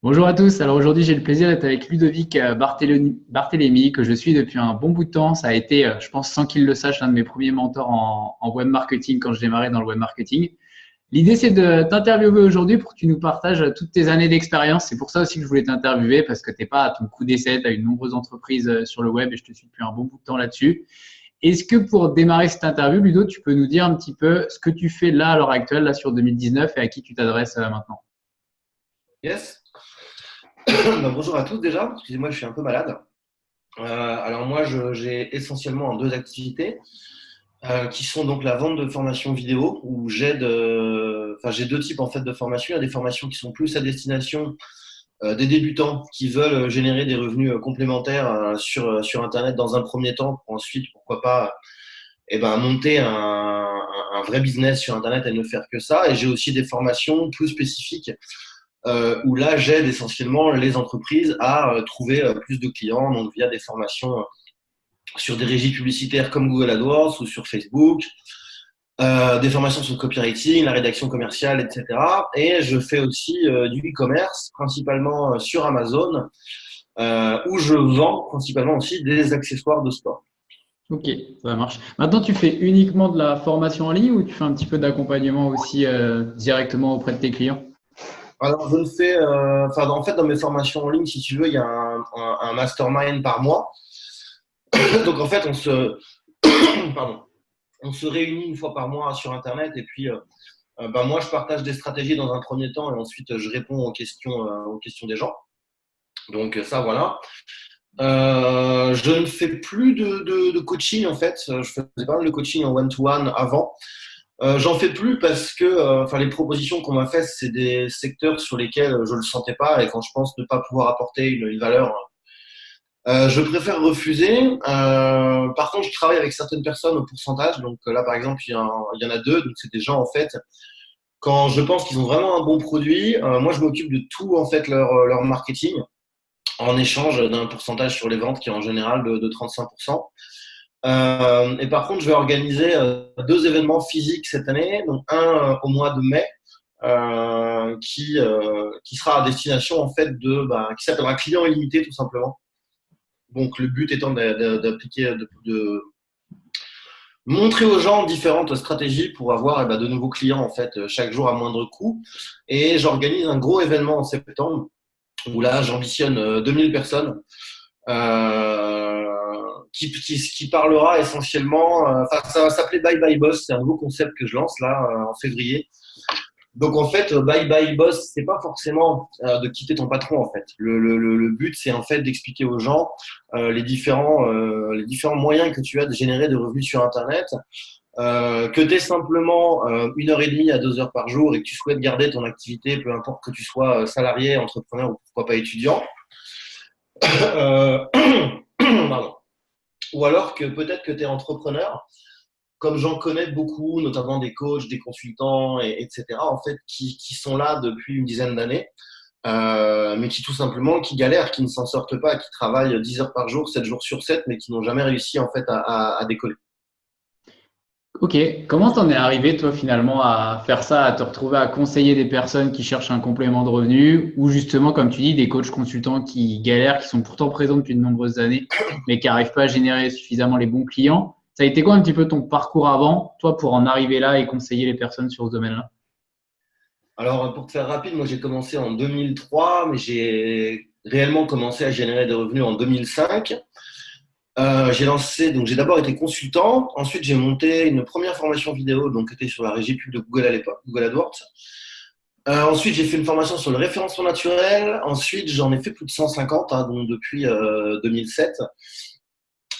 Bonjour à tous. Alors aujourd'hui, j'ai le plaisir d'être avec Ludovic Barthélémy, que je suis depuis un bon bout de temps. Ça a été, je pense, sans qu'il le sache, l'un de mes premiers mentors en web marketing quand je démarrais dans le web marketing. L'idée, c'est de t'interviewer aujourd'hui pour que tu nous partages toutes tes années d'expérience. C'est pour ça aussi que je voulais t'interviewer parce que tu n'es pas à ton coup d'essai, tu as eu de nombreuses entreprises sur le web et je te suis depuis un bon bout de temps là-dessus. Est-ce que pour démarrer cette interview, Ludo, tu peux nous dire un petit peu ce que tu fais là à l'heure actuelle, là sur 2019 et à qui tu t'adresses maintenant? Yes. Bonjour à tous déjà. Excusez-moi, je suis un peu malade. Alors moi, j'ai essentiellement deux activités qui sont donc la vente de formations vidéo où j'aide. Enfin, j'ai deux types en fait de formations. Il y a des formations qui sont plus à destination des débutants qui veulent générer des revenus complémentaires sur Internet dans un premier temps, pour ensuite, pourquoi pas, monter un vrai business sur Internet et ne faire que ça. Et j'ai aussi des formations plus spécifiques où là, j'aide essentiellement les entreprises à trouver plus de clients, donc via des formations sur des régies publicitaires comme Google AdWords ou sur Facebook, des formations sur le copywriting, la rédaction commerciale, etc. Et je fais aussi du e-commerce, principalement sur Amazon, où je vends principalement aussi des accessoires de sport. Ok, ça marche. Maintenant, tu fais uniquement de la formation en ligne ou tu fais un petit peu d'accompagnement aussi directement auprès de tes clients? Alors, je ne fais, en fait, dans mes formations en ligne, si tu veux, il y a un mastermind par mois. Donc, en fait, pardon, on se réunit une fois par mois sur Internet et puis moi, je partage des stratégies dans un premier temps et ensuite je réponds aux questions des gens. Donc ça, voilà. Je ne fais plus de coaching en fait. Je faisais pas mal de coaching en one-to-one avant. J'en fais plus parce que les propositions qu'on m'a faites, c'est des secteurs sur lesquels je le sentais pas et quand je pense ne pas pouvoir apporter une valeur, je préfère refuser. Par contre, je travaille avec certaines personnes au pourcentage. Donc là, par exemple, il y en a deux. Donc c'est des gens en fait. Quand je pense qu'ils ont vraiment un bon produit, moi je m'occupe de tout en fait leur marketing en échange d'un pourcentage sur les ventes qui est en général de 35%. Et par contre, je vais organiser deux événements physiques cette année, donc un au mois de mai qui sera à destination en fait qui s'appellera client illimité tout simplement. Donc le but étant d'appliquer de montrer aux gens différentes stratégies pour avoir de nouveaux clients en fait chaque jour à moindre coût. Et j'organise un gros événement en septembre où là j'ambitionne 2000 personnes euh, qui parlera essentiellement. Ça va s'appeler Bye Bye Boss, c'est un nouveau concept que je lance là en février. Donc en fait, Bye Bye Boss, c'est pas forcément de quitter ton patron en fait. Le but, c'est en fait d'expliquer aux gens les différents moyens que tu as de générer des revenus sur Internet. Que tu es simplement 1 heure et demie à 2 heures par jour et que tu souhaites garder ton activité, peu importe que tu sois salarié, entrepreneur ou pourquoi pas étudiant. Euh, Pardon. Ou alors que peut-être que tu es entrepreneur, comme j'en connais beaucoup, notamment des coachs, des consultants, etc., en fait, qui sont là depuis une dizaine d'années, mais qui tout simplement, qui galèrent, qui ne s'en sortent pas, qui travaillent 10 heures par jour, 7 jours sur 7, mais qui n'ont jamais réussi en fait à décoller. Ok, comment t'en es arrivé toi finalement à faire ça, à te retrouver à conseiller des personnes qui cherchent un complément de revenu ou justement comme tu dis des coachs consultants qui galèrent, qui sont pourtant présents depuis de nombreuses années mais qui n'arrivent pas à générer suffisamment les bons clients. Ça a été quoi un petit peu ton parcours avant, toi pour en arriver là et conseiller les personnes sur ce domaine-là? Alors, pour te faire rapide, moi j'ai commencé en 2003, mais j'ai réellement commencé à générer des revenus en 2005. Donc j'ai d'abord été consultant, ensuite j'ai monté une première formation vidéo, donc qui était sur la régie pub de Google à l'époque, Google AdWords. Ensuite j'ai fait une formation sur le référencement naturel, ensuite j'en ai fait plus de 150, hein, donc depuis 2007.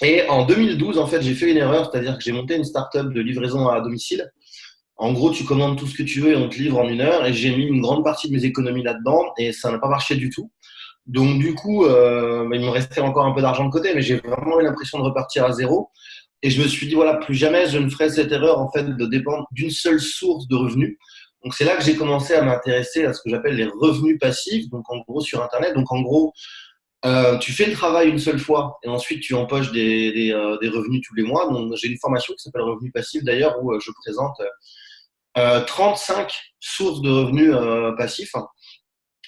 Et en 2012, en fait, j'ai fait une erreur, c'est-à-dire que j'ai monté une startup de livraison à domicile. En gros, tu commandes tout ce que tu veux et on te livre en 1 heure. Et j'ai mis une grande partie de mes économies là-dedans et ça n'a pas marché du tout. Donc du coup, il me restait encore un peu d'argent de côté, mais j'ai vraiment eu l'impression de repartir à zéro. Et je me suis dit, voilà, plus jamais je ne ferai cette erreur en fait de dépendre d'une seule source de revenus. Donc c'est là que j'ai commencé à m'intéresser à ce que j'appelle les revenus passifs, donc en gros sur Internet. Donc en gros, tu fais le travail une seule fois et ensuite tu empoches des revenus tous les mois. Donc j'ai une formation qui s'appelle Revenus passifs d'ailleurs où je présente 35 sources de revenus passifs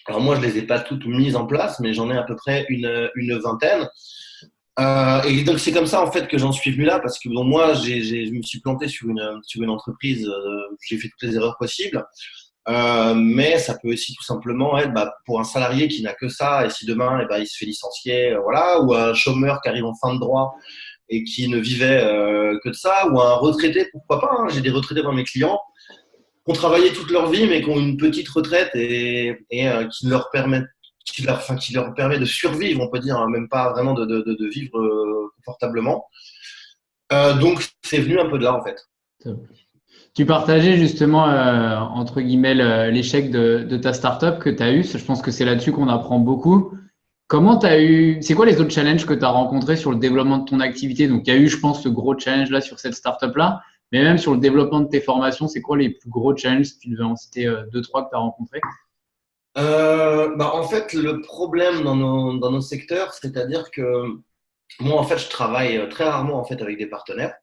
Alors moi, je les ai pas toutes mises en place, mais j'en ai à peu près une vingtaine. Et donc c'est comme ça en fait que j'en suis venu là, parce que bon, moi, je me suis planté sur une entreprise, j'ai fait toutes les erreurs possibles. Mais ça peut aussi tout simplement être pour un salarié qui n'a que ça, et si demain il se fait licencier, voilà, ou un chômeur qui arrive en fin de droit et qui ne vivait que de ça, ou un retraité, pourquoi pas, hein. J'ai des retraités dans mes clients qui ont travaillé toute leur vie mais qui ont une petite retraite et qui leur permet de survivre, on peut dire, hein, même pas vraiment de vivre confortablement. Donc c'est venu un peu de là en fait. Tu partageais justement, entre guillemets, l'échec de ta startup que tu as eu. Je pense que c'est là-dessus qu'on apprend beaucoup. Comment tu as eu, c'est quoi les autres challenges que tu as rencontrés sur le développement de ton activité? Donc, il y a eu, je pense, ce gros challenge là sur cette startup-là, mais même sur le développement de tes formations, c'est quoi les plus gros challenges, si tu devais en citer deux, trois que tu as rencontrés? En fait, le problème dans nos secteurs, c'est-à-dire que moi, en fait, je travaille très rarement en fait avec des partenaires.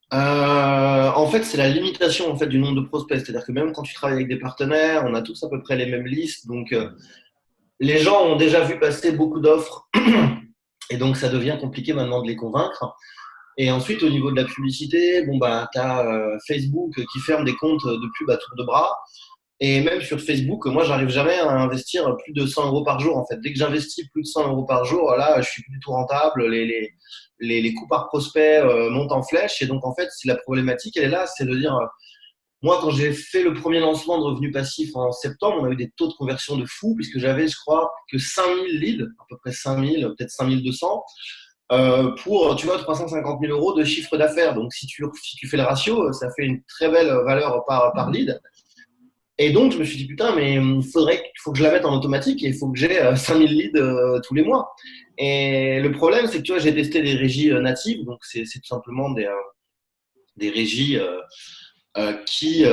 En fait, c'est la limitation en fait du nombre de prospects. C'est-à-dire que même quand tu travailles avec des partenaires, on a tous à peu près les mêmes listes. Donc, les gens ont déjà vu passer beaucoup d'offres et donc ça devient compliqué maintenant de les convaincre. Et ensuite, au niveau de la publicité, bon tu as Facebook qui ferme des comptes de pub à tour de bras. Et même sur Facebook, moi, j'arrive jamais à investir plus de 100 euros par jour. En fait, dès que j'investis plus de 100 euros par jour, là, je suis plus du tout rentable. Les coûts par prospect montent en flèche. Et donc, en fait, si la problématique, elle est là, c'est de dire, moi, quand j'ai fait le premier lancement de revenus passifs en septembre, on a eu des taux de conversion de fou, puisque j'avais, je crois, que 5000 leads, à peu près 5000, peut-être 5200, pour, tu vois, 350 000 euros de chiffre d'affaires. Donc, si tu fais le ratio, ça fait une très belle valeur par lead. Et donc, je me suis dit, putain, mais il faut que je la mette en automatique et il faut que j'ai 5000 leads tous les mois. Et le problème, c'est que tu vois, j'ai testé des régies natives. Donc, c'est tout simplement des régies qui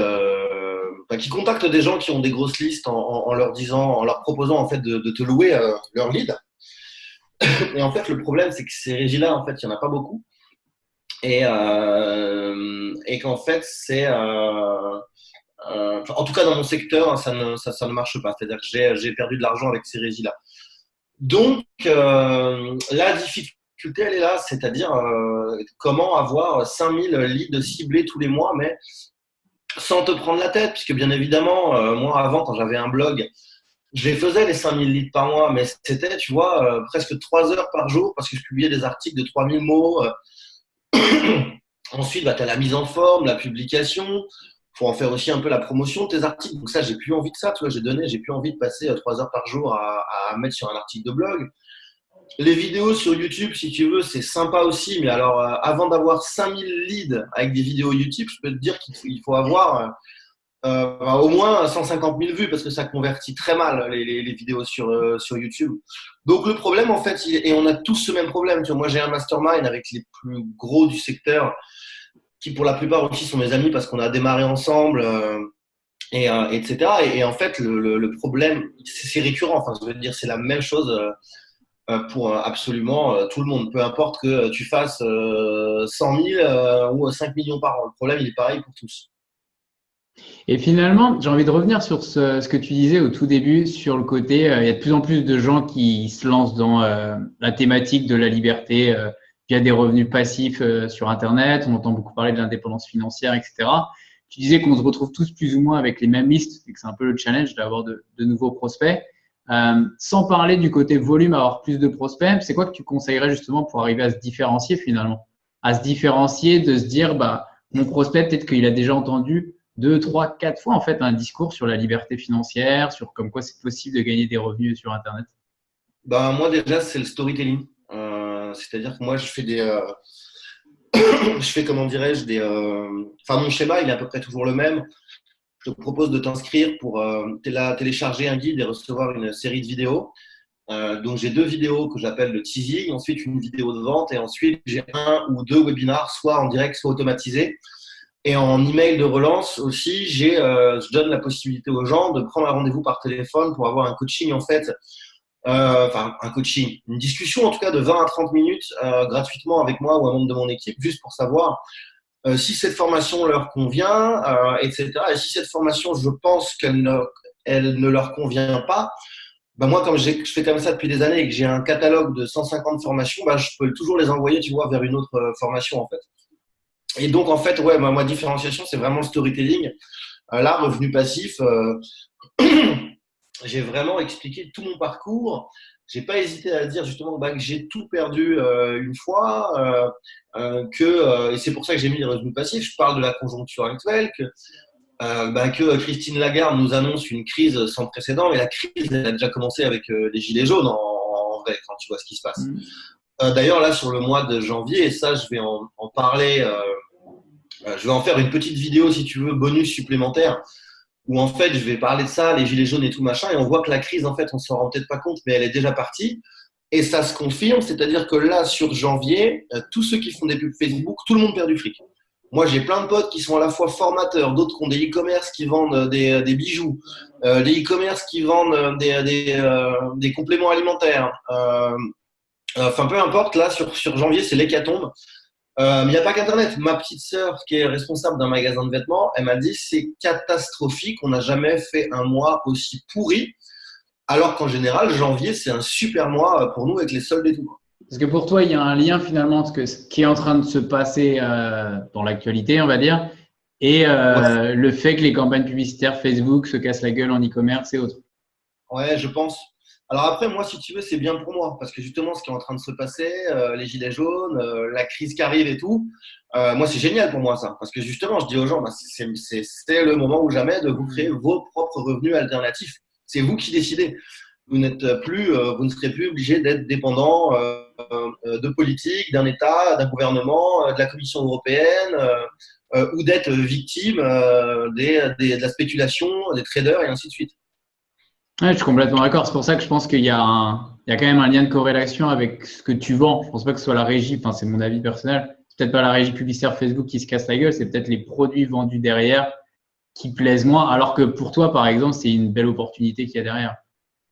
contactent des gens qui ont des grosses listes en leur disant, en leur proposant en fait de te louer leur lead. Et en fait, le problème, c'est que ces régies-là, en fait, il n'y en a pas beaucoup. Et qu'en fait, en tout cas, dans mon secteur, hein, ça ne marche pas. C'est-à-dire que j'ai perdu de l'argent avec ces régies-là. Donc, la difficulté, elle est là, c'est-à-dire comment avoir 5000 leads ciblés tous les mois, mais sans te prendre la tête, puisque bien évidemment, moi, avant, quand j'avais un blog, je les faisais les 5000 leads par mois, mais c'était, tu vois, presque 3 heures par jour, parce que je publiais des articles de 3000 mots. Ensuite, tu as la mise en forme, la publication. Faut en faire aussi un peu la promotion de tes articles. Donc ça, j'ai plus envie de ça. Tu vois, j'ai plus envie de passer 3 heures par jour à mettre sur un article de blog. Les vidéos sur YouTube, si tu veux, c'est sympa aussi. Mais alors, avant d'avoir 5000 leads avec des vidéos YouTube, je peux te dire qu'il faut avoir au moins 150 000 vues parce que ça convertit très mal les vidéos sur YouTube. Donc le problème, en fait, et on a tous ce même problème. Tu vois, moi, j'ai un mastermind avec les plus gros du secteur qui pour la plupart aussi sont mes amis parce qu'on a démarré ensemble, etc. Et en fait, le problème, c'est récurrent. Enfin, je veux dire, c'est la même chose pour absolument tout le monde. Peu importe que tu fasses 100 000 ou 5 millions par an. Le problème, il est pareil pour tous. Et finalement, j'ai envie de revenir sur ce que tu disais au tout début, sur le côté, il y a de plus en plus de gens qui se lancent dans la thématique de la liberté via des revenus passifs sur Internet. On entend beaucoup parler de l'indépendance financière, etc. Tu disais qu'on se retrouve tous plus ou moins avec les mêmes listes et que c'est un peu le challenge d'avoir de nouveaux prospects. Sans parler du côté volume, avoir plus de prospects, c'est quoi que tu conseillerais justement pour arriver à se différencier finalement? À se différencier, de se dire, bah, mon prospect, peut-être qu'il a déjà entendu 2, 3, 4 fois en fait un discours sur la liberté financière, sur comme quoi c'est possible de gagner des revenus sur Internet. Moi déjà, c'est le storytelling. C'est-à-dire que moi, je fais je fais, comment dirais-je, mon schéma, il est à peu près toujours le même. Je te propose de t'inscrire pour télécharger un guide et recevoir une série de vidéos. Donc, j'ai 2 vidéos que j'appelle le teasing, ensuite une vidéo de vente et ensuite j'ai 1 ou 2 webinars, soit en direct, soit automatisés. Et en email de relance aussi, je donne la possibilité aux gens de prendre un rendez-vous par téléphone pour avoir un coaching en fait, un coaching, une discussion en tout cas de 20 à 30 minutes gratuitement avec moi ou un membre de mon équipe, juste pour savoir si cette formation leur convient, etc. Et si cette formation, je pense elle ne leur convient pas, bah moi, comme je fais comme ça depuis des années et que j'ai un catalogue de 150 formations, bah, je peux toujours les envoyer, tu vois, vers une autre formation, en fait. Et donc, en fait, ouais, ma différenciation, c'est vraiment le storytelling. Là, revenu passif, j'ai vraiment expliqué tout mon parcours. J'ai pas hésité à dire justement bah, que j'ai tout perdu une fois, et c'est pour ça que j'ai mis les revenus passifs. Je parle de la conjoncture actuelle, que Christine Lagarde nous annonce une crise sans précédent, mais la crise elle a déjà commencé avec les gilets jaunes en vrai quand tu vois ce qui se passe. D'ailleurs là sur le mois de janvier, et ça je vais en parler, je vais en faire une petite vidéo si tu veux bonus supplémentaire où en fait je vais parler de ça, les gilets jaunes et tout machin, et on voit que la crise en fait on s'en rend peut-être pas compte, mais elle est déjà partie. Et ça se confirme, c'est-à-dire que là sur janvier, tous ceux qui font des pubs Facebook, tout le monde perd du fric. Moi, j'ai plein de potes qui sont à la fois formateurs, d'autres qui ont des e-commerce qui vendent des bijoux, des e-commerce qui vendent des compléments alimentaires. Enfin, peu importe, là, sur janvier, c'est l'hécatombe. Il n'y a pas qu'Internet. Ma petite sœur, qui est responsable d'un magasin de vêtements, elle m'a dit c'est catastrophique, on n'a jamais fait un mois aussi pourri, alors qu'en général, janvier, c'est un super mois pour nous avec les soldes et tout. Parce que pour toi, il y a un lien finalement entre ce qui est en train de se passer dans l'actualité, on va dire, et Ouais. le fait que les campagnes publicitaires Facebook se cassent la gueule en e-commerce et autres. Ouais, je pense. Alors après, moi, si tu veux, c'est bien pour moi, parce que justement, ce qui est en train de se passer, les gilets jaunes, la crise qui arrive et tout, moi, c'est génial pour moi ça, parce que justement, je dis aux gens, bah, c'est le moment ou jamais de vous créer vos propres revenus alternatifs. C'est vous qui décidez. Vous n'êtes plus, vous ne serez plus obligé d'être dépendant de politique, d'un État, d'un gouvernement, de la Commission européenne, ou d'être victime de la spéculation, des traders et ainsi de suite. Ouais, je suis complètement d'accord. C'est pour ça que je pense il y a quand même un lien de corrélation avec ce que tu vends. Je pense pas que ce soit la régie, enfin, c'est mon avis personnel. C'est peut-être pas la régie publicitaire Facebook qui se casse la gueule, c'est peut-être les produits vendus derrière qui plaisent moins. Alors que pour toi, par exemple, c'est une belle opportunité qu'il y a derrière.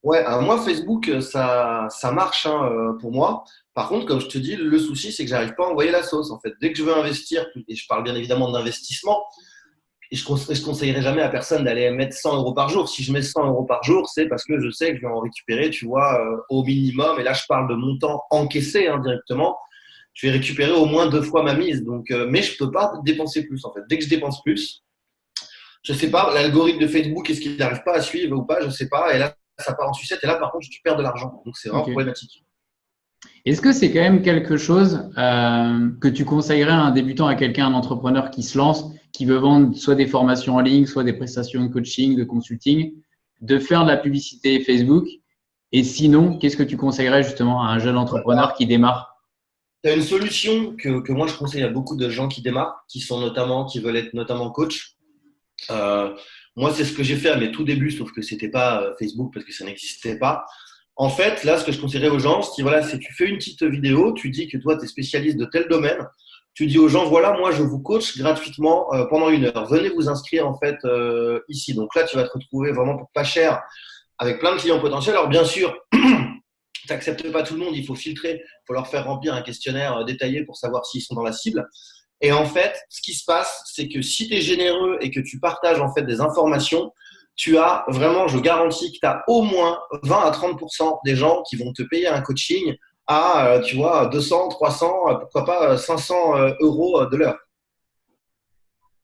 Ouais, alors moi, Facebook, ça marche hein, pour moi. Par contre, comme je te dis, le souci, c'est que j'arrive pas à envoyer la sauce. En fait, dès que je veux investir, et je parle bien évidemment d'investissement, et je conseillerais jamais à personne d'aller mettre 100 euros par jour. Si je mets 100 euros par jour, c'est parce que je sais que je vais en récupérer, tu vois, au minimum. Et là, je parle de montant encaissé hein, directement. Je vais récupérer au moins 2 fois ma mise. Donc, mais je peux pas dépenser plus en fait. Dès que je dépense plus, je sais pas, l'algorithme de Facebook, est-ce qu'il n'arrive pas à suivre ou pas, je sais pas. Et là, ça part en sucette. Et là, par contre, tu perds de l'argent. Donc, c'est vraiment Ok. problématique. Est-ce que c'est quand même quelque chose que tu conseillerais à un débutant, à quelqu'un, un entrepreneur qui se lance, qui veut vendre soit des formations en ligne, soit des prestations de coaching, de consulting, de faire de la publicité Facebook? Et sinon, qu'est-ce que tu conseillerais justement à un jeune Ouais, entrepreneur qui démarre? tu as une solution que moi, je conseille à beaucoup de gens qui démarrent, qui veulent être notamment coach. Euh, Moi, c'est ce que j'ai fait à mes tout débuts, sauf que c'était pas Facebook parce que ça n'existait pas. En fait, là, ce que je conseillerais aux gens, c'est voilà, c'est tu fais une petite vidéo, tu dis que toi, tu es spécialiste de tel domaine. Tu dis aux gens, voilà, moi, je vous coach gratuitement pendant 1 heure. Venez vous inscrire en fait ici. Donc là, tu vas te retrouver vraiment pour pas cher avec plein de clients potentiels. Alors bien sûr, tu n'acceptes pas tout le monde, il faut filtrer, il faut leur faire remplir un questionnaire détaillé pour savoir s'ils sont dans la cible. Et en fait, ce qui se passe, c'est que si tu es généreux et que tu partages en fait des informations, tu as vraiment, je garantis que tu as au moins 20 à 30% des gens qui vont te payer un coaching à, tu vois, 200, 300, pourquoi pas 500 euros de l'heure.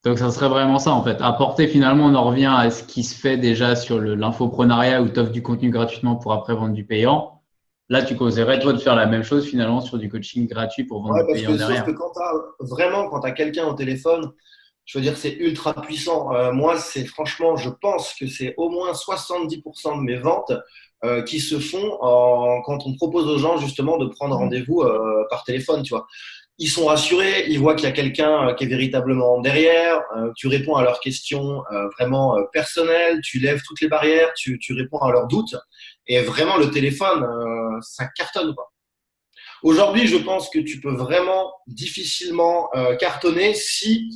Donc, ça serait vraiment ça en fait. Apporter finalement, on en revient à ce qui se fait déjà sur l'infoprenariat où tu offres du contenu gratuitement pour après vendre du payant. Là, tu conseillerais toi de faire la même chose finalement sur du coaching gratuit pour vendre Ouais, du parce payant que sauf que derrière. quand tu as quelqu'un au téléphone, je veux dire, c'est ultra puissant. Moi, c'est franchement, je pense que c'est au moins 70% de mes ventes qui se font quand on propose aux gens justement de prendre rendez-vous par téléphone, tu vois. Ils sont rassurés, ils voient qu'il y a quelqu'un qui est véritablement derrière, tu réponds à leurs questions vraiment personnelles, tu lèves toutes les barrières, tu réponds à leurs doutes. Et vraiment, le téléphone, ça cartonne, quoi. Aujourd'hui, je pense que tu peux vraiment difficilement cartonner si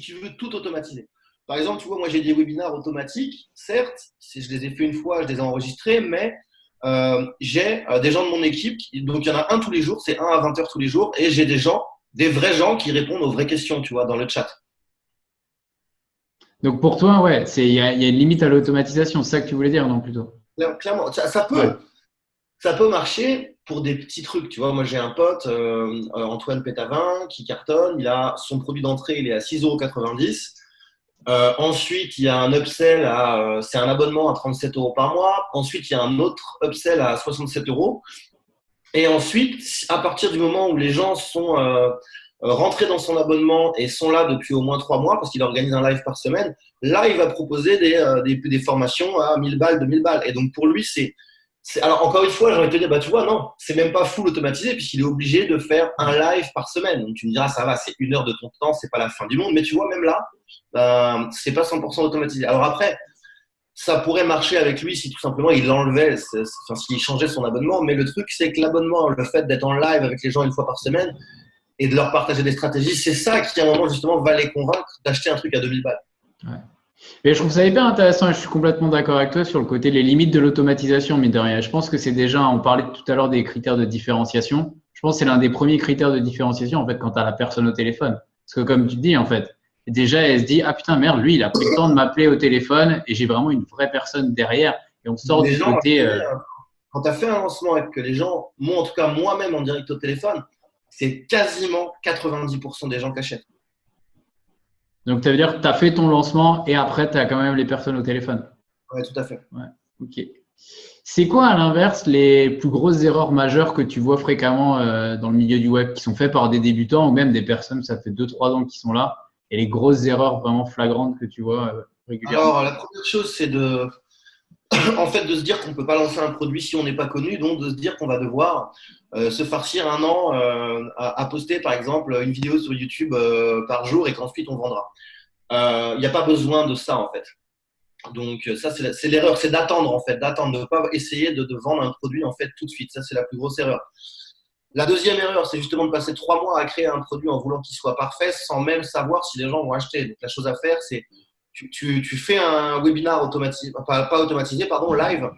tu veux tout automatiser. Par exemple, tu vois, moi j'ai des webinars automatiques, certes, si je les ai fait une fois, je les ai enregistrés, mais j'ai des gens de mon équipe, donc il y en a un tous les jours, c'est 1 à 20 heures tous les jours, et j'ai des vrais gens qui répondent aux vraies questions, tu vois, dans le chat. Donc pour toi, ouais, il y a une limite à l'automatisation, c'est ça que tu voulais dire, non, plutôt? Clairement, Ouais. ça peut marcher pour des petits trucs. Tu vois, moi, j'ai un pote, Antoine Pétavin, qui cartonne. Il a son produit d'entrée, il est à 6,90 €. Ensuite, il y a un upsell c'est un abonnement à 37 € par mois. Ensuite, il y a un autre upsell à 67 €. Et ensuite, à partir du moment où les gens sont rentrés dans son abonnement et sont là depuis au moins 3 mois, parce qu'il organise un live par semaine, là, il va proposer des formations à 1000 balles, 2000 balles. Et donc, pour lui, alors, encore une fois, j'ai envie de te dire, bah, tu vois, non, c'est même pas full automatisé, puisqu'il est obligé de faire un live par semaine. Donc, tu me diras, ça va, c'est 1 heure de ton temps, c'est pas la fin du monde. Mais tu vois, même là, c'est pas 100% automatisé. Alors après, ça pourrait marcher avec lui si tout simplement il enlevait, enfin, s'il changeait son abonnement. Mais le truc, c'est que l'abonnement, le fait d'être en live avec les gens 1 fois par semaine et de leur partager des stratégies, c'est ça qui, à un moment, justement, va les convaincre d'acheter un truc à 2000 balles. Ouais. Mais je trouve ça hyper intéressant et je suis complètement d'accord avec toi sur le côté les limites de l'automatisation, mine de rien. Je pense que c'est déjà, on parlait tout à l'heure des critères de différenciation. Je pense que c'est l'un des premiers critères de différenciation en fait quand tu as la personne au téléphone. Parce que comme tu dis en fait, déjà elle se dit ah putain merde, lui il a pris le temps de m'appeler au téléphone et j'ai vraiment une vraie personne derrière et on sort Les du gens, côté quand tu as fait un lancement et que les gens, moi en tout cas moi-même en direct au téléphone, c'est quasiment 90% des gens qui achètent. donc ça veut dire que tu as fait ton lancement et après tu as quand même les personnes au téléphone. Ouais, tout à fait. Ouais, ok. C'est quoi, à l'inverse, les plus grosses erreurs majeures que tu vois fréquemment dans le milieu du web qui sont faites par des débutants ou même des personnes, ça fait 2, 3 ans qui sont là, et les grosses erreurs vraiment flagrantes que tu vois régulièrement? Alors, la première chose, c'est en fait, de se dire qu'on ne peut pas lancer un produit si on n'est pas connu, donc de se dire qu'on va devoir se farcir un an à poster, par exemple, une vidéo sur YouTube par jour et qu'ensuite on vendra. Il n'y a pas besoin de ça, en fait. Donc, ça, c'est l'erreur, c'est d'attendre, en fait, d'attendre, de ne pas essayer de vendre un produit, en fait, tout de suite. Ça, c'est la plus grosse erreur. La deuxième erreur, c'est justement de passer 3 mois à créer un produit en voulant qu'il soit parfait sans même savoir si les gens vont acheter. Donc, la chose à faire, c'est tu fais un webinar automatisé, pas automatisé, pardon, live.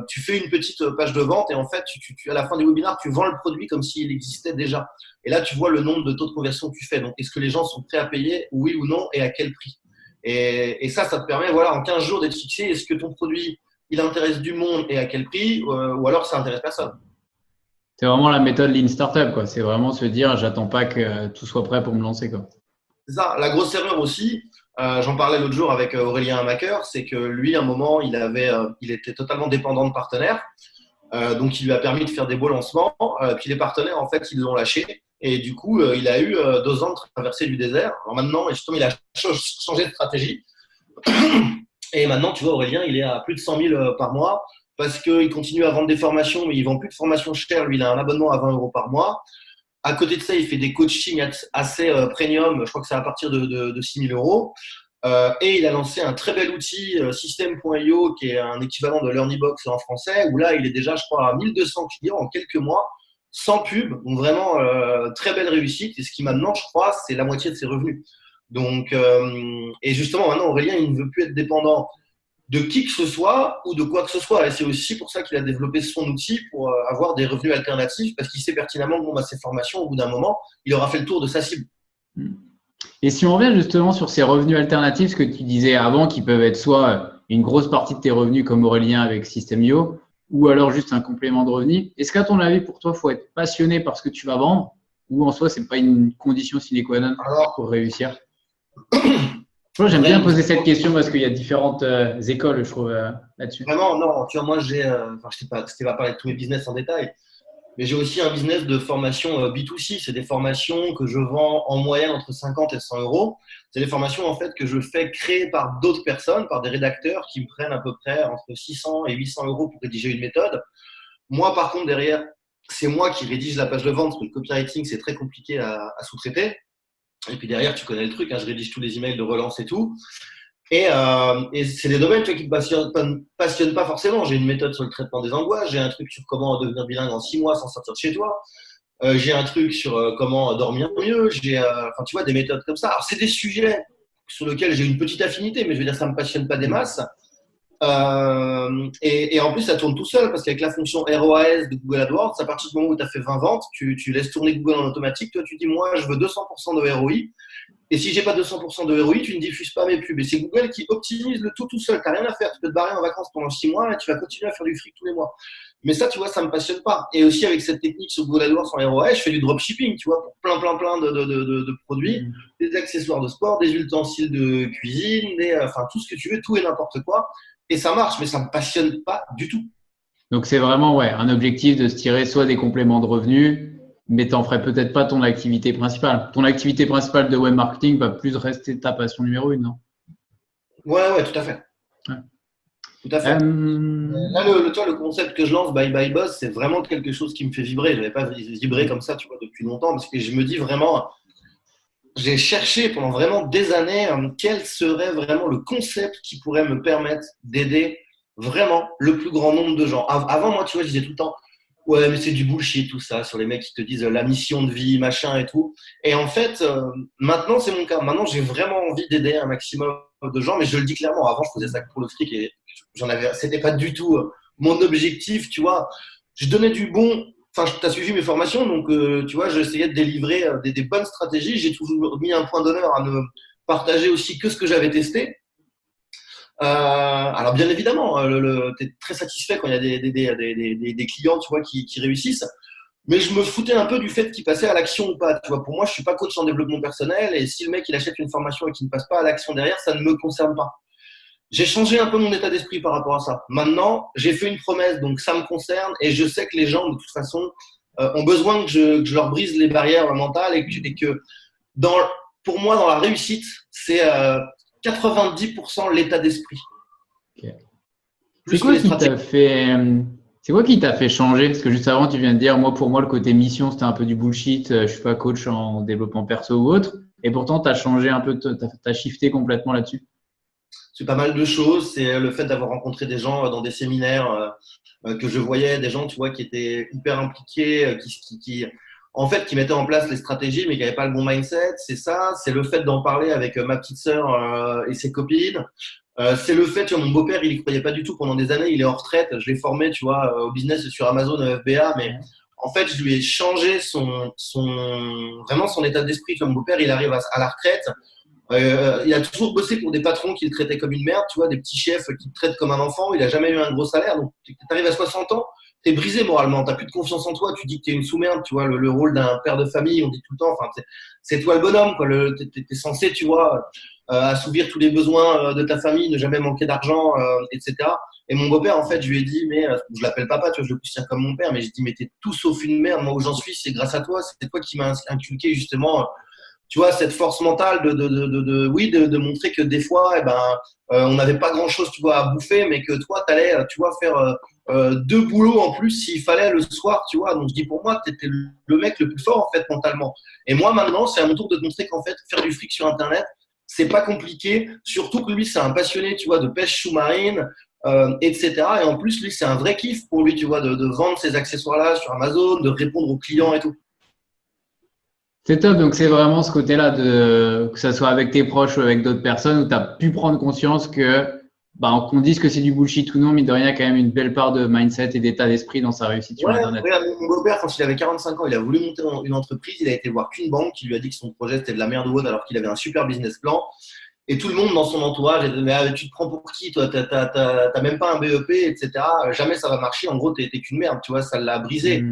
Tu fais une petite page de vente et en fait, à la fin du webinar, tu vends le produit comme s'il existait déjà. Et là, tu vois le nombre de taux de conversion que tu fais. Donc, est-ce que les gens sont prêts à payer, oui ou non, et à quel prix? Et ça te permet, voilà, en 15 jours d'être fixé. Est-ce que ton produit, il intéresse du monde et à quel prix, ou alors ça intéresse personne? C'est vraiment la méthode Lean Startup, quoi. C'est vraiment se dire, j'attends pas que tout soit prêt pour me lancer, quoi. C'est ça. La grosse erreur aussi, j'en parlais l'autre jour avec Aurélien Amaker, c'est que lui, à un moment, il était totalement dépendant de partenaires. Donc, il lui a permis de faire des beaux lancements. Puis les partenaires, en fait, ils l'ont lâché. Et du coup, il a eu 2 ans de traversée du désert. Alors maintenant, justement, il a changé de stratégie. Et maintenant, tu vois, Aurélien, il est à plus de 100 000 par mois parce qu'il continue à vendre des formations, mais il vend plus de formations chères. Lui, il a un abonnement à 20 € par mois. À côté de ça, il fait des coachings assez premium. Je crois que c'est à partir de 6 000 euros. Et il a lancé un très bel outil, System.io, qui est un équivalent de LearnyBox en français, où là, il est déjà, je crois, à 1200 clients en quelques mois, sans pub. Donc vraiment, très belle réussite. Et ce qui maintenant, je crois, c'est la moitié de ses revenus. Donc, et justement, maintenant, Aurélien, il ne veut plus être dépendant de qui que ce soit ou de quoi que ce soit. Et c'est aussi pour ça qu'il a développé son outil pour avoir des revenus alternatifs, parce qu'il sait pertinemment que bon, bah, ses formations, au bout d'un moment, il aura fait le tour de sa cible. Et si on revient justement sur ces revenus alternatifs, ce que tu disais avant, qui peuvent être soit une grosse partie de tes revenus comme Aurélien avec System.io, ou alors juste un complément de revenus, est-ce qu'à ton avis, pour toi, il faut être passionné par ce que tu vas vendre, ou en soi, c'est pas une condition sine qua non Alors, pour réussir? Moi, j'aime bien poser cette question parce qu'il y a différentes écoles, je trouve, là-dessus. vraiment, non, tu vois, moi, enfin, je t'ai pas parlé de tous mes business en détail, mais j'ai aussi un business de formation B2C. C'est des formations que je vends en moyenne entre 50 et 100 euros. C'est des formations, en fait, que je fais créer par d'autres personnes, par des rédacteurs qui me prennent à peu près entre 600 et 800 euros pour rédiger une méthode. Moi, par contre, derrière, c'est moi qui rédige la page de vente, parce que le copywriting, c'est très compliqué à sous-traiter. Et puis derrière, tu connais le truc, hein, je rédige tous les emails de relance et tout. Et c'est des domaines, tu vois, qui ne me passionnent pas forcément. J'ai une méthode sur le traitement des angoisses, j'ai un truc sur comment devenir bilingue en 6 mois sans sortir de chez toi, j'ai un truc sur comment dormir mieux, enfin, tu vois, des méthodes comme ça. Alors, c'est des sujets sur lesquels j'ai une petite affinité, mais je veux dire, ça ne me passionne pas des masses. Et en plus, ça tourne tout seul parce qu'avec la fonction ROAS de Google AdWords, à partir du moment où tu as fait 20 ventes, tu laisses tourner Google en automatique. Toi, tu dis, moi, je veux 200% de ROI. Et si j'ai pas 200% de ROI, tu ne diffuses pas mes pubs. Et c'est Google qui optimise le tout seul. T'as rien à faire. Tu peux te barrer en vacances pendant 6 mois et tu vas continuer à faire du fric tous les mois. Mais ça, tu vois, ça me passionne pas. Et aussi avec cette technique sur Google AdWords en ROI, je fais du dropshipping, tu vois, pour plein de produits, des accessoires de sport, des ustensiles de cuisine, enfin tout ce que tu veux, tout et n'importe quoi. Et ça marche, mais ça me passionne pas du tout. Donc, c'est vraiment ouais, un objectif de se tirer soit des compléments de revenus, mais tu n'en ferais peut-être pas ton activité principale. Ton activité principale de web marketing va plus rester ta passion numéro une, non? Ouais, tout à fait. Ouais. Tout à fait. Là, toi, le concept que je lance, Bye Bye Boss, c'est vraiment quelque chose qui me fait vibrer. Je n'avais pas vibré comme ça, tu vois, depuis longtemps, parce que je me dis vraiment, j'ai cherché pendant vraiment des années quel serait vraiment le concept qui pourrait me permettre d'aider vraiment le plus grand nombre de gens. Avant, moi, tu vois, je disais tout le temps, ouais, mais c'est du bullshit tout ça, sur les mecs qui te disent la mission de vie, machin et tout. Et en fait, maintenant, c'est mon cas. Maintenant, j'ai vraiment envie d'aider un maximum de gens, mais je le dis clairement. Avant, je faisais ça pour le fric et c'était pas du tout mon objectif, tu vois. Je donnais du bon. Enfin, tu as suivi mes formations, donc tu vois, j'essayais de délivrer des bonnes stratégies. J'ai toujours mis un point d'honneur à ne partager aussi que ce que j'avais testé. Alors bien évidemment, tu es très satisfait quand il y a des clients, tu vois, qui réussissent. Mais je me foutais un peu du fait qu'ils passaient à l'action ou pas. Tu vois, pour moi, je suis pas coach en développement personnel, et si le mec il achète une formation et qu'il ne passe pas à l'action derrière, ça ne me concerne pas. J'ai changé un peu mon état d'esprit par rapport à ça. Maintenant, j'ai fait une promesse, donc ça me concerne, et je sais que les gens, de toute façon, ont besoin que je leur brise les barrières mentales et que dans, pour moi, dans la réussite, c'est 90% l'état d'esprit. Okay. C'est quoi qui t'a fait changer? Parce que juste avant, tu viens de dire, moi, pour moi, le côté mission, c'était un peu du bullshit. Je suis pas coach en développement perso ou autre. Et pourtant, tu as changé un peu, t'as shifté complètement là-dessus. C'est pas mal de choses. C'est le fait d'avoir rencontré des gens dans des séminaires que je voyais, des gens, tu vois, qui étaient hyper impliqués, en fait, qui mettaient en place les stratégies, mais qui n'avaient pas le bon mindset. C'est ça. C'est le fait d'en parler avec ma petite sœur et ses copines. C'est le fait, tu vois, mon beau-père, il y croyait pas du tout pendant des années. Il est en retraite. Je l'ai formé, tu vois, au business sur Amazon, FBA, mais en fait, je lui ai changé vraiment son état d'esprit. Tu vois, mon beau-père, il arrive à la retraite. Il a toujours bossé pour des patrons qui le traitaient comme une merde, tu vois, des petits chefs qui te traitent comme un enfant. Il a jamais eu un gros salaire. Donc, tu arrives à 60 ans, tu es brisé moralement, tu plus de confiance en toi, tu dis que tu es une sous-merde, tu vois, le rôle d'un père de famille, on dit tout le temps, enfin, c'est toi le bonhomme, quoi. Tu es censé, tu vois, assouvir tous les besoins de ta famille, ne jamais manquer d'argent, etc. Et mon beau-père, en fait, je lui ai dit, mais je l'appelle papa, tu vois, je le considère comme mon père, mais j'ai dit, mais t'es tout sauf une merde. Moi, où j'en suis, c'est grâce à toi, c'est toi qui m'as inculqué justement tu vois, cette force mentale oui, de montrer que des fois, eh ben, on n'avait pas grand chose, tu vois, à bouffer, mais que toi, tu allais, tu vois, faire deux boulots en plus s'il fallait le soir, tu vois. Donc, je dis pour moi, tu étais le mec le plus fort, en fait, mentalement. Et moi, maintenant, c'est à mon tour de te montrer qu'en fait, faire du fric sur Internet, c'est pas compliqué. Surtout que lui, c'est un passionné, tu vois, de pêche sous-marine, etc. Et en plus, lui, c'est un vrai kiff pour lui, tu vois, de vendre ces accessoires-là sur Amazon, de répondre aux clients et tout. C'est top, donc c'est vraiment ce côté-là que ça soit avec tes proches ou avec d'autres personnes où tu as pu prendre conscience que, bah, qu'on dise que c'est du bullshit ou non, mais de rien, il y a quand même une belle part de mindset et d'état d'esprit dans sa réussite sur Ouais, Internet. regarde, mon beau-père, quand il avait 45 ans, il a voulu monter une entreprise. Il a été voir qu'une banque qui lui a dit que son projet c'était de la merde ou autre, alors qu'il avait un super business plan. Et tout le monde dans son entourage, il dit, mais tu te prends pour qui, toi? T'as même pas un BEP, etc. Jamais ça va marcher. En gros, t'es qu'une merde, tu vois, ça l'a brisé.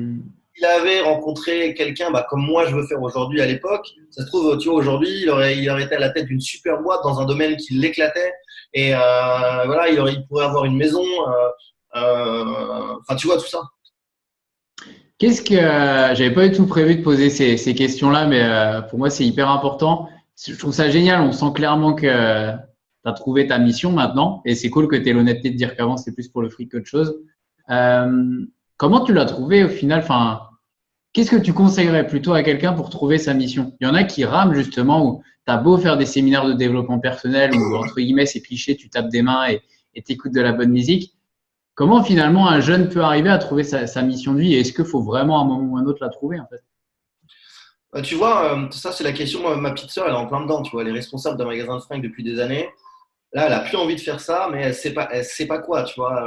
Il avait rencontré quelqu'un comme moi je veux faire aujourd'hui à l'époque, ça se trouve, tu vois, aujourd'hui, il aurait été à la tête d'une super boîte dans un domaine qui l'éclatait. Et voilà, il pourrait avoir une maison. Enfin, tu vois, tout ça. Qu'est-ce que j'avais pas du tout prévu de poser ces questions-là, mais pour moi c'est hyper important. Je trouve ça génial. On sent clairement que tu as trouvé ta mission maintenant, et c'est cool que tu aies l'honnêteté de dire qu'avant c'était plus pour le fric qu'autre chose. Comment tu l'as trouvé au final? Enfin, qu'est-ce que tu conseillerais plutôt à quelqu'un pour trouver sa mission? Il y en a qui rament justement où tu as beau faire des séminaires de développement personnel où entre guillemets c'est cliché, tu tapes des mains et t'écoutes de la bonne musique. Comment finalement un jeune peut arriver à trouver sa mission de vie et est-ce qu'il faut vraiment à un moment ou à un autre la trouver en fait? Tu vois, ça c'est la question. Ma petite sœur, elle est en plein dedans. Tu vois, elle est responsable d'un magasin de fringues depuis des années. Là, elle a plus envie de faire ça, mais elle sait pas quoi, tu vois.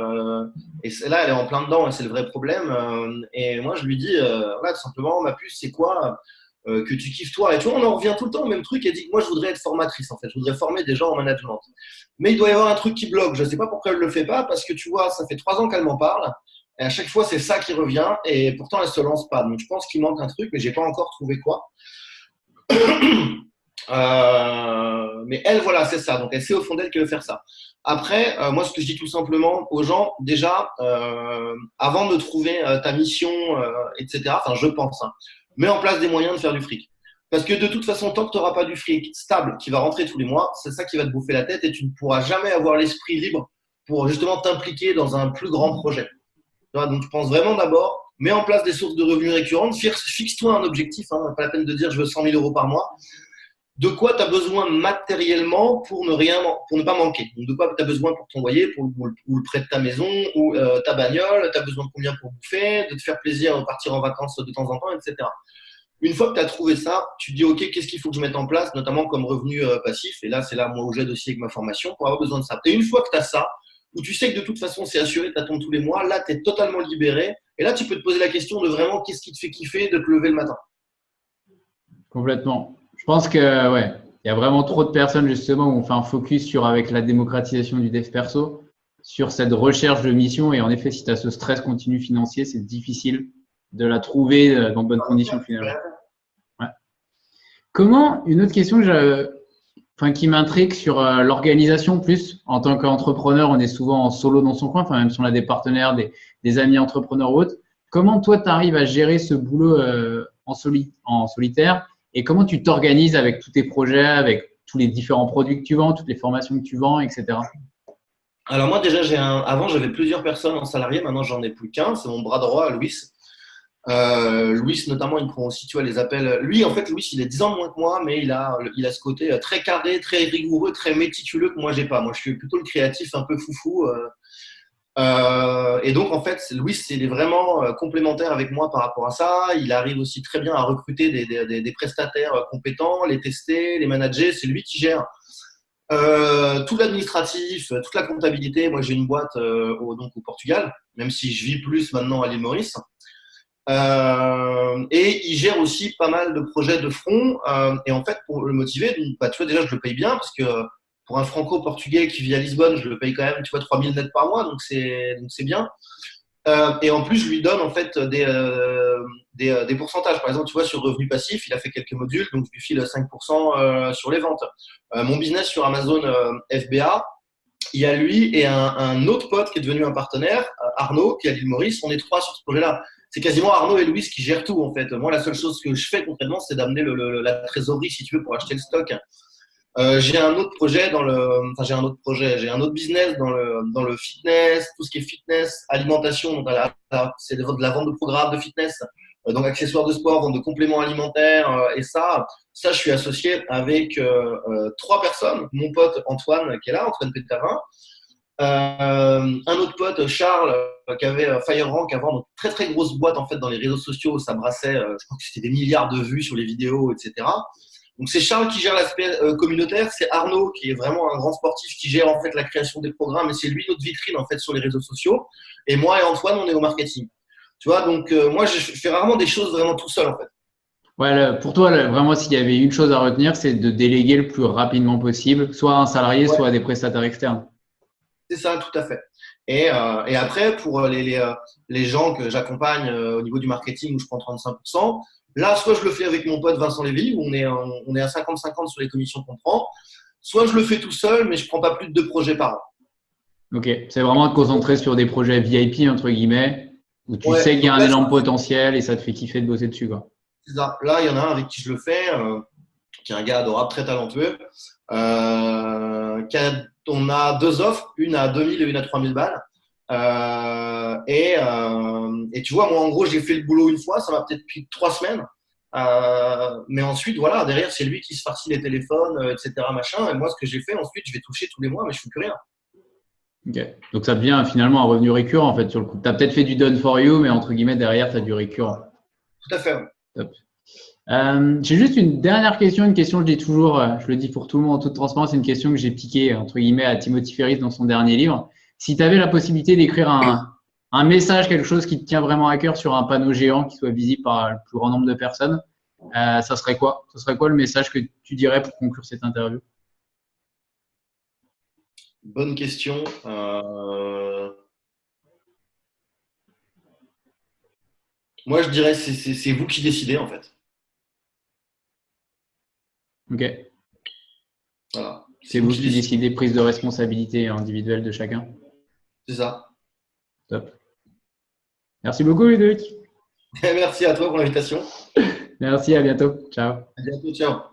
Là, elle est en plein dedans et c'est le vrai problème. Et moi, je lui dis, voilà, tout simplement, ma puce, c'est quoi? que tu kiffes toi. Et tu vois, on en revient tout le temps au même truc. Elle dit que moi, je voudrais être formatrice, en fait. Je voudrais former des gens en management. Mais il doit y avoir un truc qui bloque. Je ne sais pas pourquoi elle ne le fait pas, parce que tu vois, ça fait 3 ans qu'elle m'en parle. Et à chaque fois, c'est ça qui revient. Et pourtant, elle ne se lance pas. Donc, je pense qu'il manque un truc, mais je n'ai pas encore trouvé quoi. Mais elle, voilà, c'est ça. Donc, elle sait au fond d'elle qu'elle veut faire ça. Après, moi, ce que je dis tout simplement aux gens, déjà, avant de trouver ta mission, etc., enfin, je pense, hein, mets en place des moyens de faire du fric. Parce que de toute façon, tant que tu n'auras pas du fric stable qui va rentrer tous les mois, c'est ça qui va te bouffer la tête et tu ne pourras jamais avoir l'esprit libre pour justement t'impliquer dans un plus grand projet. Donc, je pense vraiment d'abord, mets en place des sources de revenus récurrentes, fixe-toi un objectif, hein, pas la peine de dire je veux 100 000 euros par mois. De quoi tu as besoin matériellement pour ne pas manquer. Donc, de quoi tu as besoin pour ton loyer, ou le prêt de ta maison, ou ta bagnole, tu as besoin de combien pour bouffer, de te faire plaisir, de partir en vacances de temps en temps, etc. Une fois que tu as trouvé ça, tu te dis, OK, qu'est-ce qu'il faut que je mette en place, notamment comme revenu passif. Et là, c'est là moi où j'aide aussi avec ma formation pour avoir besoin de ça. Et une fois que tu as ça, où tu sais que de toute façon, c'est assuré, tu attends tous les mois, là, tu es totalement libéré. Et là, tu peux te poser la question de vraiment qu'est-ce qui te fait kiffer de te lever le matin. Complètement. Je pense que ouais, il y a vraiment trop de personnes justement où on fait un focus sur avec la démocratisation du dev perso, sur cette recherche de mission. Et en effet, si tu as ce stress continu financier, c'est difficile de la trouver dans de bonnes conditions finalement. Ouais. Comment, une autre question qui m'intrigue sur l'organisation plus, en tant qu'entrepreneur, on est souvent en solo dans son coin, enfin même si on a des partenaires, des amis entrepreneurs ou autres. Comment toi, tu arrives à gérer ce boulot en solitaire et comment tu t'organises avec tous tes projets, avec tous les différents produits que tu vends, toutes les formations que tu vends, etc. Alors moi déjà, avant j'avais plusieurs personnes en salarié, maintenant j'en ai plus qu'un, c'est mon bras droit, Louis. Louis notamment, il prend aussi, tu vois, les appels. Lui, en fait, Louis, il est 10 ans de moins que moi, mais il a ce côté très carré, très rigoureux, très méticuleux que moi j'ai pas. Moi, je suis plutôt le créatif, un peu foufou. Et donc, en fait, Louis, il est vraiment complémentaire avec moi par rapport à ça. Il arrive aussi très bien à recruter des prestataires compétents, les tester, les manager. C'est lui qui gère tout l'administratif, toute la comptabilité. Moi, j'ai une boîte donc au Portugal, même si je vis plus maintenant à l'île Maurice. Et il gère aussi pas mal de projets de front. Et en fait, pour le motiver, bah, tu vois, déjà, je le paye bien parce que pour un franco-portugais qui vit à Lisbonne, je le paye quand même, tu vois, 3000 net par mois, donc c'est bien. Et en plus, je lui donne en fait des pourcentages. Par exemple, tu vois, sur revenu passif, il a fait quelques modules, donc je lui file 5% sur les ventes. Mon business sur Amazon FBA, il y a lui et un autre pote qui est devenu un partenaire, Arnaud, qui est à l'île Maurice. On est 3 sur ce projet-là. C'est quasiment Arnaud et Louis qui gèrent tout en fait. Moi, la seule chose que je fais concrètement, c'est d'amener la trésorerie, si tu veux, pour acheter le stock. J'ai un autre projet j'ai un autre projet, j'ai un autre business dans le fitness, tout ce qui est fitness, alimentation. Donc c'est de la vente de programmes de fitness, donc accessoires de sport, vente de compléments alimentaires. Et ça, je suis associé avec 3 personnes. Mon pote Antoine qui est là, Antoine Pétavin. Un autre pote, Charles, qui avait FireRank avant, donc très très grosse boîte en fait dans les réseaux sociaux. Ça brassait, je crois que c'était des milliards de vues sur les vidéos, etc. Donc c'est Charles qui gère l'aspect communautaire, c'est Arnaud qui est vraiment un grand sportif qui gère en fait la création des programmes et c'est lui notre vitrine en fait sur les réseaux sociaux. Et moi et Antoine, on est au marketing. Tu vois, donc moi je fais rarement des choses vraiment tout seul en fait. Ouais, pour toi, vraiment, s'il y avait une chose à retenir, c'est de déléguer le plus rapidement possible, soit à un salarié, Ouais. soit à des prestataires externes. C'est ça, tout à fait. Et après, pour les gens que j'accompagne au niveau du marketing où je prends 35%, là, soit je le fais avec mon pote Vincent Lévy, où on est à 50-50 sur les commissions qu'on prend, soit je le fais tout seul, mais je prends pas plus de 2 projets par an. Ok, c'est vraiment te concentrer sur des projets VIP, entre guillemets, où tu Ouais, sais qu'il y a donc un là, énorme potentiel et ça te fait kiffer de bosser dessus, quoi. c'est ça. Là, il y en a un avec qui je le fais, qui est un gars adorable, très talentueux. On a 2 offres, une à 2000 et une à 3000 balles. Et tu vois, moi, en gros, j'ai fait le boulot une fois, ça m'a peut-être pris 3 semaines. Mais ensuite, voilà, derrière, c'est lui qui se farcit les téléphones, etc. Machin. Et moi, ce que j'ai fait ensuite, je vais toucher tous les mois, mais je ne fais plus rien. Ok. Donc ça devient finalement un revenu récurrent, en fait, sur le coup. Tu as peut-être fait du done for you, mais entre guillemets, derrière, tu as du récurrent. Tout à fait. Top. J'ai juste une dernière question, une question que je dis toujours, je le dis pour tout le monde en toute transparence, c'est une question que j'ai piquée entre guillemets à Timothy Ferris dans son dernier livre. Si tu avais la possibilité d'écrire un message, quelque chose qui te tient vraiment à cœur sur un panneau géant qui soit visible par le plus grand nombre de personnes, Ça serait quoi? Ça serait quoi le message que tu dirais pour conclure cette interview? Bonne question. Moi, je dirais c'est vous qui décidez en fait. Ok. Voilà. C'est C'est vous vous qui qui décidez. décidez, prise de responsabilité individuelle de chacun. C'est ça. Top. Merci beaucoup, Ludovic. Merci à toi pour l'invitation. Merci, à bientôt. Ciao. À bientôt. Ciao.